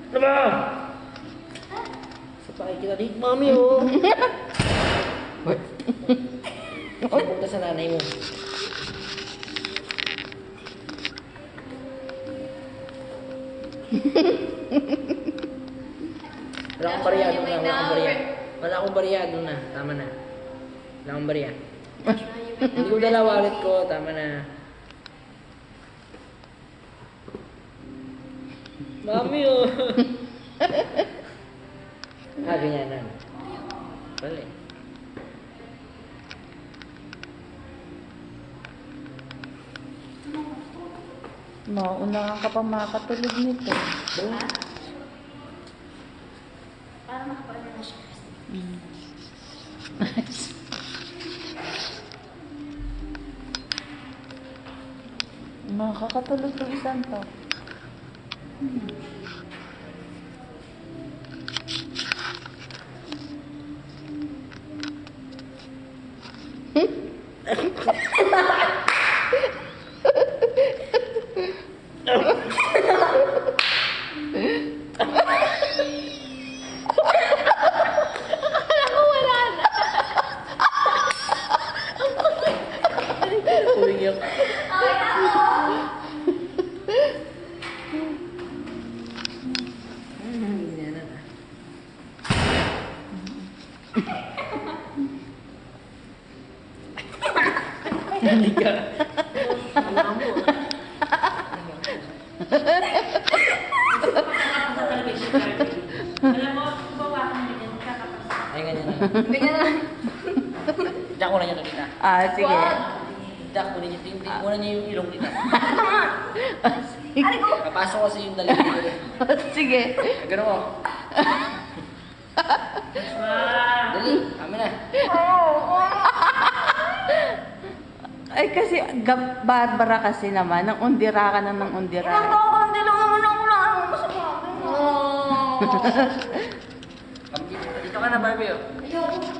Ano ba? Sa pakikita dito, mami, oh. Punta sa nanay mo. Wala akong bariya doon na. Wala akong bariya. Wala akong bariya doon na. Tama na. Wala akong bariya. Hindi ko dala wallet ko. Tama na. Mami, oh. Ganyan na. Bali. Maunahan ka pa makatulog nito. Ha? Para makapaano na siya. Makakatulog ng isang to. Umiyak. Ganyan na. Hindi ka. Alam mo. Alam mo, bawakan mo yan, kakapasa. Ay, ganyan na. Bigyan na. Diyak ko na niya nakita. Sige. Diyak ko na niya. Tingnan mo na niya yung ilong kita. Sige. Kapasok kasi yung daliri ko. Sige. Ganun mo. Dali, kami na. Ay kasi Barbara kasi naman, nang undira ka na ng undira. Hindi lang naman ako lang. Masama. Dito ka na, Barbie. Oh. Ayoko.